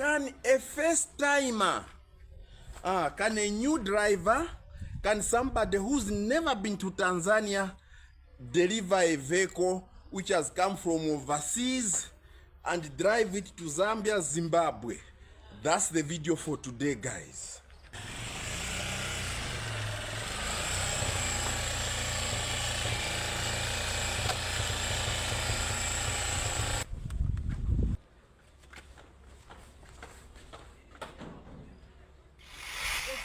Can a first timer, can a new driver, can somebody who's never been to Tanzania deliver a vehicle which has come from overseas and drive it to Zambia, Zimbabwe? That's the video for today, guys.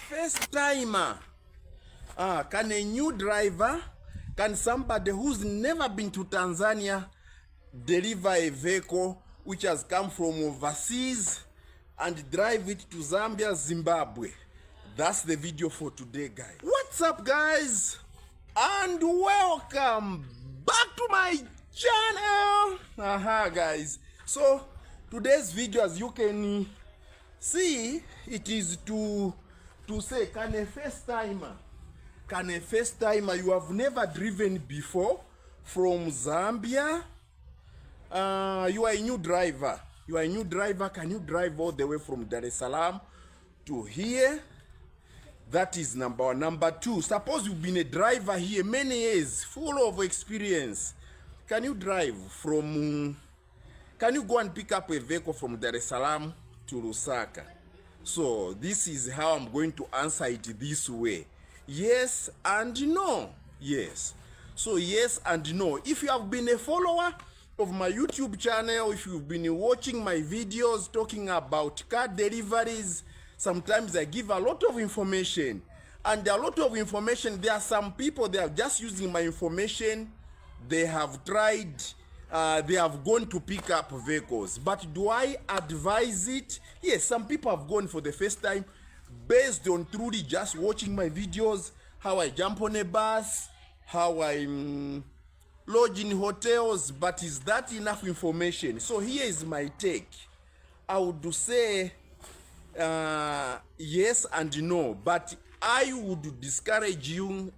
First timer, can a new driver, can somebody who's never been to Tanzania deliver a vehicle which has come from overseas and drive it to Zambia, Zimbabwe? That's the video for today, guys. What's up, guys, and welcome back to my channel. Guys, so today's video, as you can see, it is to say, can a first timer, you have never driven before from Zambia, you are a new driver, can you drive all the way from Dar es Salaam to here? That is number one. Number two, suppose you've been a driver here many years, full of experience, can you drive from, can you go and pick up a vehicle from Dar es Salaam to Lusaka? So this is how I'm going to answer it this way. Yes and no. Yes. So yes and no. If you have been a follower of my YouTube channel, if you've been watching my videos talking about car deliveries, sometimes I give a lot of information. And a lot of information, there are some people, they are just using my information. They have tried, they have gone to pick up vehicles. But do I advise it? Yes, some people have gone for the first time based on truly just watching my videos, how I jump on a bus, how I lodge in hotels. But is that enough information? So here is my take. I would say yes and no, but I would discourage you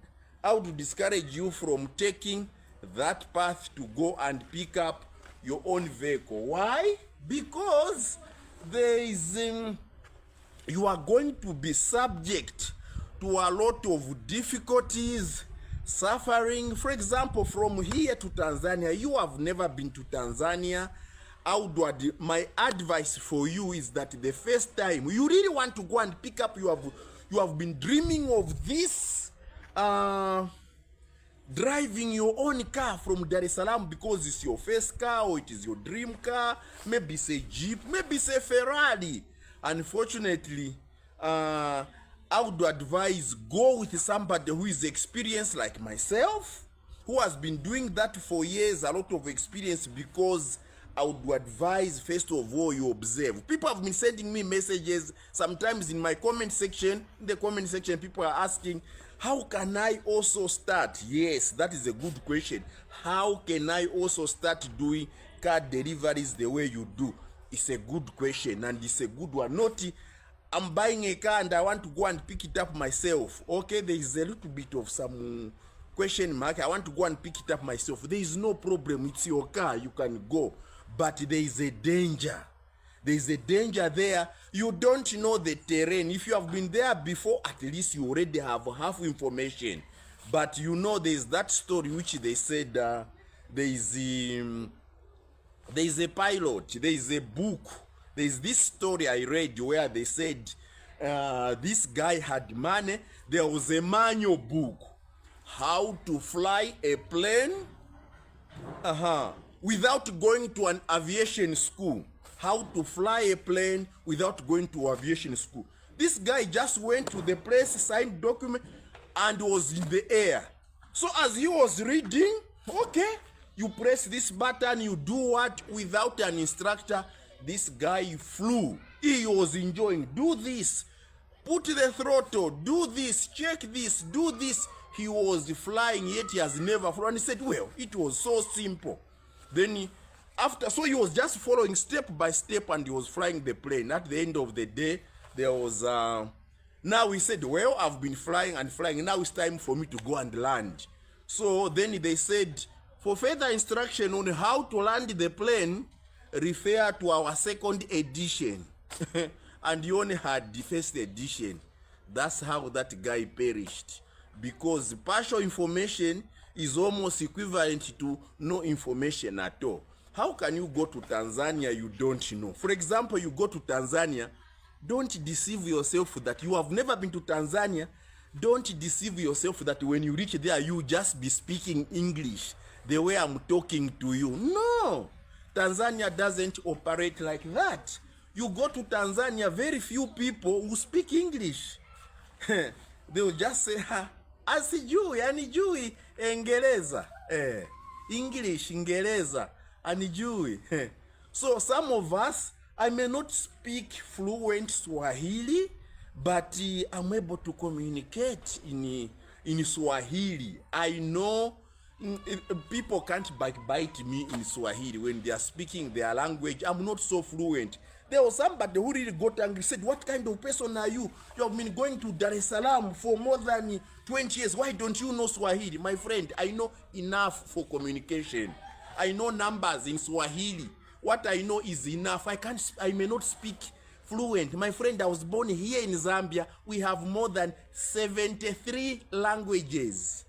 from taking that path to go and pick up your own vehicle. Why? Because there is you are going to be subject to a lot of difficulties, suffering. For example, from here to Tanzania, you have never been to Tanzania. My advice for you is that the first time you really want to go and pick up, you have been dreaming of this driving your own car from Dar es Salaam because it's your first car or it is your dream car. Maybe it's a Jeep, maybe it's a Ferrari. Unfortunately, I would advise go with somebody who is experienced like myself, who has been doing that for years, a lot of experience, because I would advise, first of all, you observe. People have been sending me messages, sometimes in my comment section. In the comment section, people are asking, how can I also start? Yes, that is a good question. How can I also start doing car deliveries the way you do? It's a good question, and it's a good one. Not, I'm buying a car and I want to go and pick it up myself. Okay, there is a little bit of some question mark. I want to go and pick it up myself. There is no problem. It's your car. You can go. But there is a danger. There is a danger there. You don't know the terrain. If you have been there before, at least you already have half information. But you know, there is that story which they said there is a pilot, there is a book, there is this story I read where they said this guy had money. There was a manual book, how to fly a plane without going to an aviation school. How to fly a plane without going to aviation school. This guy just went to the place, signed document, and was in the air. So as he was reading, okay, you press this button, you do what? Without an instructor, this guy flew. He was enjoying. Do this, put the throttle, do this, check this, do this. He was flying, yet he has never flown. He said, well, it was so simple. Then so he was just following step by step, and he was flying the plane. At the end of the day, there was now he said, well, I've been flying and flying, now it's time for me to go and land. So then they said, for further instruction on how to land the plane, refer to our second edition. and you only had the first edition. That's how that guy perished, because partial information is almost equivalent to no information at all. How can you go to Tanzania you don't know? For example, you go to Tanzania, don't deceive yourself that you have never been to Tanzania. Don't deceive yourself that when you reach there, you just be speaking English the way I'm talking to you. No, Tanzania doesn't operate like that. You go to Tanzania, very few people who speak English. They will just say, ha, asijui, anijui, Engereza. English, Ingereza, anijui. So some of us, I may not speak fluent Swahili, but I'm able to communicate in Swahili. I know people can't bite me in Swahili when they are speaking their language. I'm not so fluent. There was somebody who really got angry, said, what kind of person are you? You have been going to Dar es Salaam for more than 20 years. Why don't you know Swahili? My friend, I know enough for communication. I know numbers in Swahili. What I know is enough. I may not speak fluent. My friend, I was born here in Zambia. We have more than 73 languages.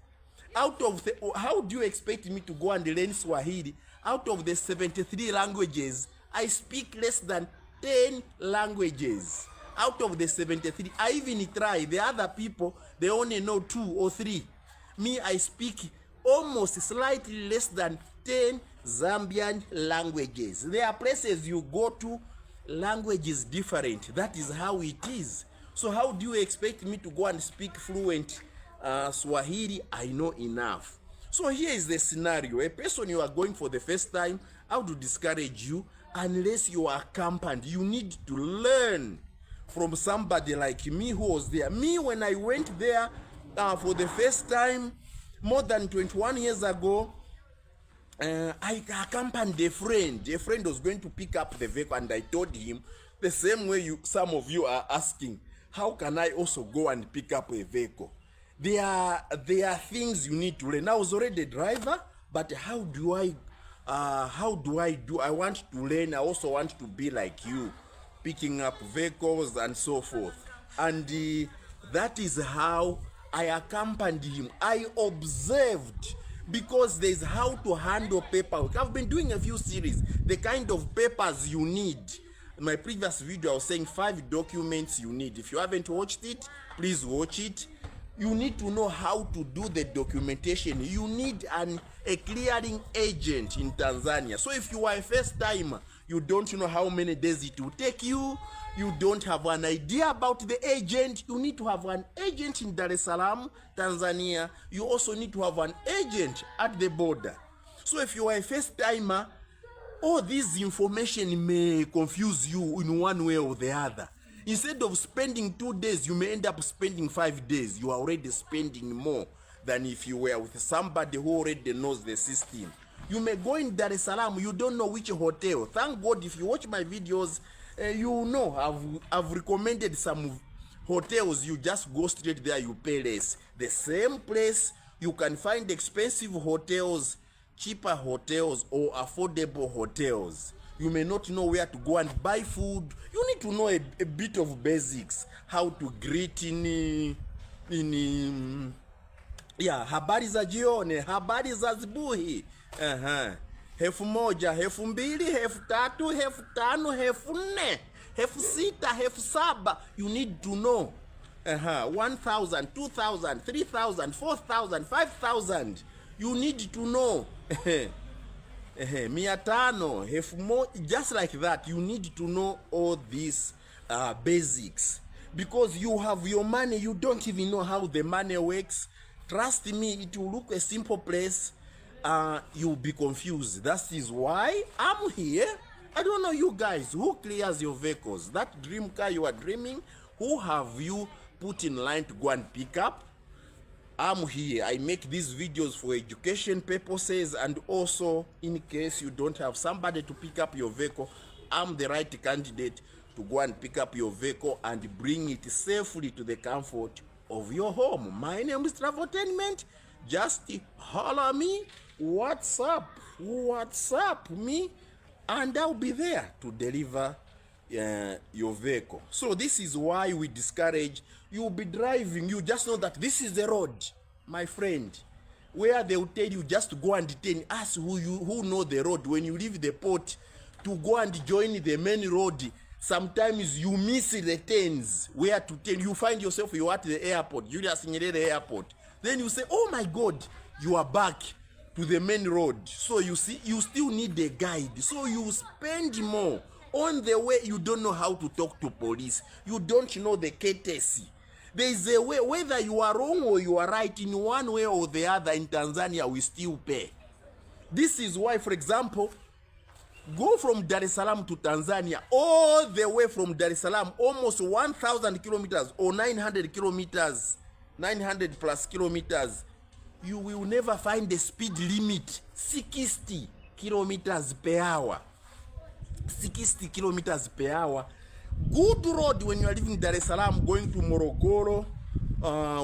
Out of the, how do you expect me to go and learn Swahili? Out of the 73 languages, I speak less than 10 languages. Out of the 73, I even try. The other people, they only know 2 or 3. Me, I speak almost slightly less than 10 Zambian languages. There are places you go to, language is different. That is how it is. So how do you expect me to go and speak fluent Swahili? I know enough. So here is the scenario. A person you are going for the first time, I would discourage you unless you are accompanied. You need to learn from somebody like me who was there. Me, when I went there for the first time more than 21 years ago, I accompanied a friend. A friend was going to pick up the vehicle, and I told him the same way some of you are asking, how can I also go and pick up a vehicle? There are things you need to learn. I was already a driver, but how do I do? I want to learn. I also want to be like you, picking up vehicles and so forth. And that is how I accompanied him. I observed, because there's how to handle paperwork. I've been doing a few series, the kind of papers you need. In my previous video, I was saying 5 documents you need. If you haven't watched it, please watch it. You need to know how to do the documentation. You need a clearing agent in Tanzania. So if you are a first timer, you don't know how many days it will take you, you don't have an idea about the agent, you need to have an agent in Dar es Salaam, Tanzania. You also need to have an agent at the border. So if you are a first timer, all this information may confuse you in one way or the other. Instead of spending 2 days, you may end up spending 5 days. You are already spending more than if you were with somebody who already knows the system. You may go in Dar es Salaam, you don't know which hotel. Thank God, if you watch my videos, you know I've recommended some hotels. You just go straight there, you pay less. The same place, you can find expensive hotels, cheaper hotels, or affordable hotels. You may not know where to go and buy food. You need to know a bit of basics, how to greet in habari za jioni, habari za asubuhi, hefu moja, hefu mbili, hefu tatu, hefu tano, hefu nne, hefu sita, hefu saba. You need to know 1,000, 2,000, 3,000, 4,000, 5,000. You need to know 500, hefu moja, just like that. You need to know all these basics, because you have your money, you don't even know how the money works. Trust me, it will look a simple place, you'll be confused. That is why I'm here. I don't know you guys, who clears your vehicles? That dream car you are dreaming, who have you put in line to go and pick up? I'm here. I make these videos for education purposes, and also in case you don't have somebody to pick up your vehicle, I'm the right candidate to go and pick up your vehicle and bring it safely to the comfort of your home. My name is Travotainment. Just holler me, WhatsApp me, and I'll be there to deliver your vehicle. So this is why we discourage you'll be driving, you just know that this is the road, my friend, where they will tell you just to go and detain us who know the road. When you leave the port to go and join the main road, sometimes you miss the turns where to turn. You find yourself, you're at the airport, Julius Nyerere Airport. Then you say, oh my God, you are back to the main road. So you see, you still need a guide. So you spend more. On the way, you don't know how to talk to police. You don't know the courtesy. There is a way, whether you are wrong or you are right, in one way or the other, in Tanzania, we still pay. This is why, for example, go from Dar es Salaam to Tanzania, all the way from Dar es Salaam, almost 1,000 kilometers or 900 kilometers, 900 plus kilometers, you will never find the speed limit, 60 kilometers per hour. 60 kilometers per hour. Good road when you are living in Dar es Salaam, going to Morogoro,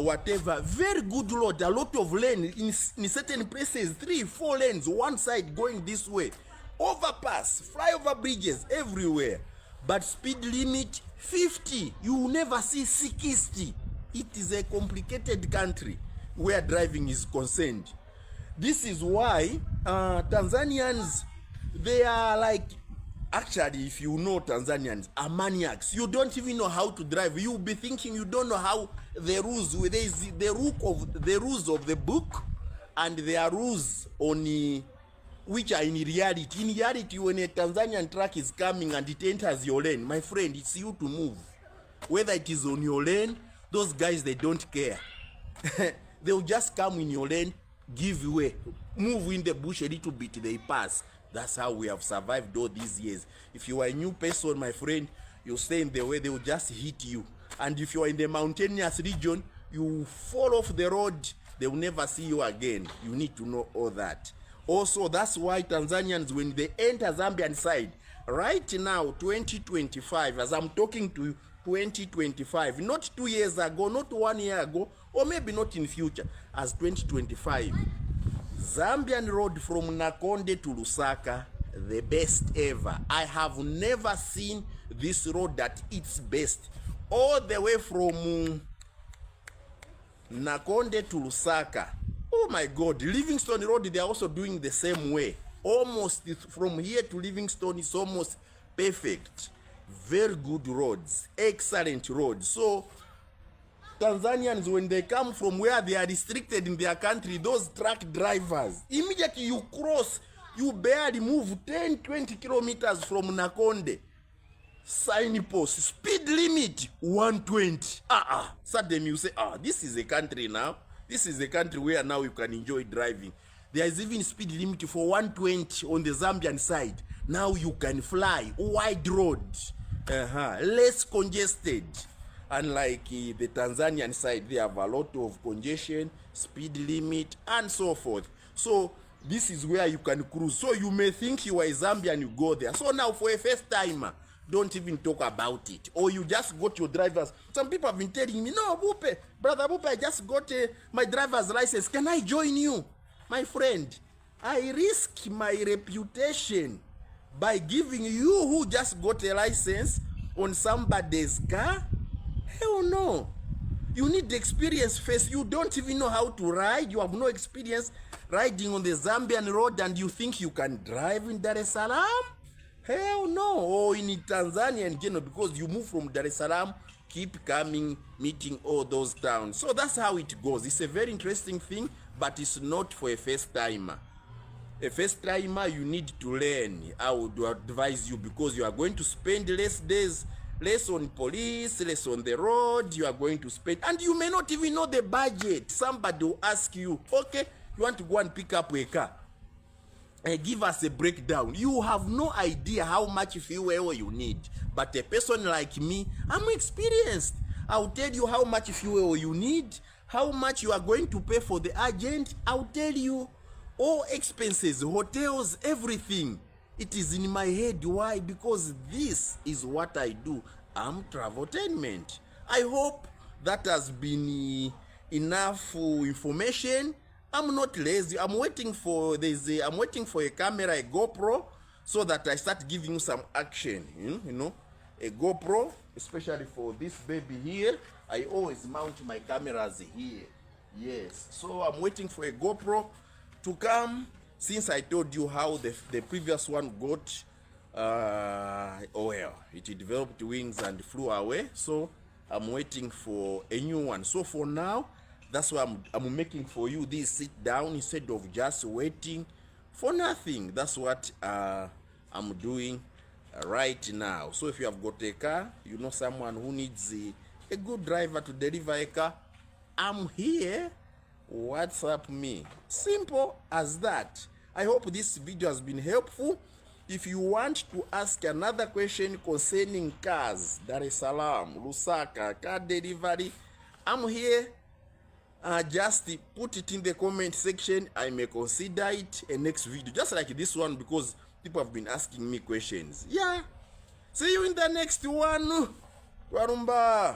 whatever. Very good road, a lot of lane in certain places, 3-4 lanes, one side going this way. Overpass, flyover bridges everywhere. But speed limit 50. You will never see 60. It is a complicated country where driving is concerned. This is why Tanzanians, they are like, actually, if you know Tanzanians are maniacs. You don't even know how to drive. You'll be thinking you don't know how the rules. There is the rules of the book, and there are rules on which are in reality. In reality, when a Tanzanian truck is coming and it enters your lane, my friend, it's you to move. Whether it is on your lane, those guys, they don't care. They'll just come in your lane, give way, move in the bush a little bit, they pass. That's how we have survived all these years. If you are a new person, my friend, you stay in the way, they will just hit you. And if you are in the mountainous region, you fall off the road, they will never see you again. You need to know all that. Also, that's why Tanzanians, when they enter Zambian side, right now, 2025, as I'm talking to you, 2025, not 2 years ago, not 1 year ago, or maybe not in future, as 2025, Zambian road from Nakonde to Lusaka, the best ever. I have never seen this road at its best. All the way from Nakonde to Lusaka. Oh my God, Livingstone Road, they are also doing the same way. Almost from here to Livingstone is almost perfect. Very good roads, excellent roads. So Tanzanians, when they come from where they are restricted in their country, those truck drivers, immediately you cross, you barely move 10-20 kilometers from Nakonde. Signpost, speed limit 120. Suddenly you say, this is a country now. This is a country where now you can enjoy driving. There is even speed limit for 120 on the Zambian side. Now you can fly, wide road, less congested. Unlike the Tanzanian side, they have a lot of congestion, speed limit, and so forth. So this is where you can cruise. So you may think you are a Zambian, you go there. So now for a first timer, don't even talk about it. Or you just got your driver's. Some people have been telling me, no, Bupe, brother Bupe, I just got my driver's license. Can I join you? My friend, I risk my reputation by giving you who just got a license on somebody's car? Hell no. You need the experience first. You don't even know how to ride. You have no experience riding on the Zambian road and you think you can drive in Dar es Salaam? Hell no. Or in Tanzania in general, because you move from Dar es Salaam, keep coming, meeting all those towns. So that's how it goes. It's a very interesting thing, but it's not for a first timer. A first timer, you need to learn. I would advise you, because you are going to spend less days, less on police, less on the road. You are going to spend, and you may not even know the budget. Somebody will ask you, okay, you want to go and pick up a car, give us a breakdown. You have no idea how much fuel you need. But a person like me, I'm experienced. I'll tell you how much fuel you need, how much you are going to pay for the agent. I'll tell you all expenses, hotels, everything. It is in my head. Why? Because this is what I do. I'm traveltainment. I hope that has been enough information. I'm not lazy. I'm waiting for a camera, a GoPro, so that I start giving you some action. You know, a GoPro, especially for this baby here. I always mount my cameras here. Yes, so I'm waiting for a GoPro to come, since I told you how the previous one got oh well, it developed wings and flew away. So I'm waiting for a new one. So for now, that's why I'm making for you this sit down instead of just waiting for nothing. That's what I'm doing right now. So if you have got a car, you know someone who needs a good driver to deliver a car, I'm here. WhatsApp me. Simple as that. I hope this video has been helpful. If you want to ask another question concerning cars, Dar es Salaam, Lusaka, car delivery, I'm here. Just put it in the comment section. I may consider it a next video, just like this one, because people have been asking me questions. Yeah. See you in the next one. Twarumba.